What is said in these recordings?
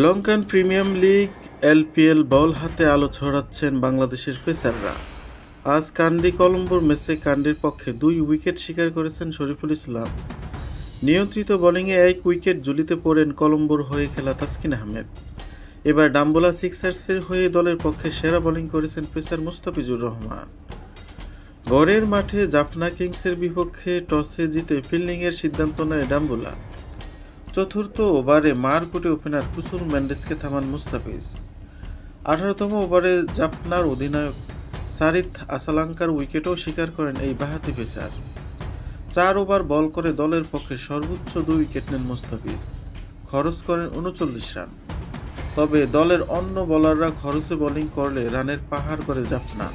Lankan premier league LPL বল হাতে আলো ছড়াচ্ছেন বাংলাদেশের পেসাররা। আজ কান্ডি কলম্বোর ম্যাচে কান্ডির পক্ষে 2 উইকেট শিকার করেছেন শরীফুল ইসলাম। নিয়ন্ত্রিত বোলিংয়ে 1 উইকেট ঝুলিতে পড়েন কলম্বোর হয়ে খেলা তাসকিন আহমেদ। এবার ডাম্বুলা সিক্সার্সের হয়ে দলের পক্ষে সেরা বোলিং করেছেন পেসার মুস্তাফিজুর রহমান। ঘরের মাঠে জাফনা কিংসের বিপক্ষে টসে জিতে ফিল্ডিংয়ের সিদ্ধান্ত নেয় ডাম্বুলা। চতুর্থ ওভারে মারকুটে ওপেনার কুসুল মেন্ডেসকে থামান মুস্তাফিজ। 18তম ওভারে জাফনার অধিনায়ক সারিথ আসালাঙ্কার উইকেটও শিকার করেন এই বাঁহাতি পেসার। 4 ওভার বল করে দলের পক্ষে সর্বোচ্চ 2 উইকেট নেন মুস্তাফিজ। খরচ করেন 39 রান। তবে দলের অন্য বোলাররা খরচে বোলিং করলে রানের পাহাড় করে জাফনা।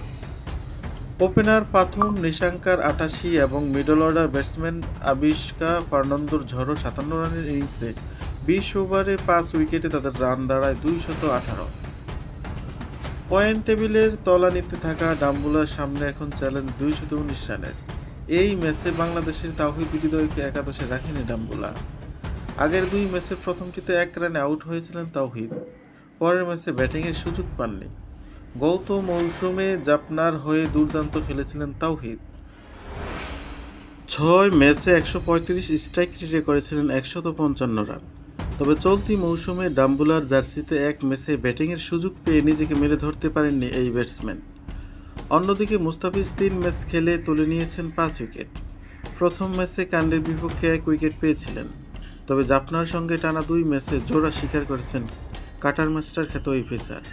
ওপেনার পাথুম নিশাঙ্কার 88 এবং মিডল অর্ডার ব্যাটসম্যান আবিষ্কা ফার্নান্দোর ঝড়ো 57 রানের ইনিংসে 20 ওভারে 5 উইকেটে তাদের রান দাঁড়ায় 218। পয়েন্ট টেবিলের তলানিতে থাকা ডাম্বুলার সামনে এখন চ্যালেঞ্জ 219 রানের। এই ম্যাচে বাংলাদেশের তাওহিদ হৃদয়কে একাদশে রাখেনি ডাম্বুলা। আগের 2 ম্যাচের প্রথমটিতে 1 রানে আউট হয়েছিলেন তাওহিদ। পরের ম্যাচে ব্যাটিংয়ের সুযোগ পাননি। গত মৌসুমে জাফনার হয়ে দুর্দান্ত খেলেছিলেন তাওহিদ। 6 ম্যাচে 135 স্ট্রাইক রেটে করেছিলেন 155 রান। তবে চলতি মৌসুমে ডাম্বুলার জার্সিতে 1 ম্যাচে ব্যাটিংয়ের সুযোগ পেয়ে নিজেকে মেলে ধরতে পারেননি এই ব্যাটসম্যান। অন্যদিকে মুস্তাফিজ 3 ম্যাচ খেলে তুলে নিয়েছেন 5 উইকেট। প্রথম ম্যাচে কান্ডির বিপক্ষে 1 উইকেট পেয়েছিলেন। তবে জাফনার সঙ্গে টানা 2 ম্যাচে জোড়া শিকার করেছেন কাটার মাস্টার খ্যাত এই পেসার।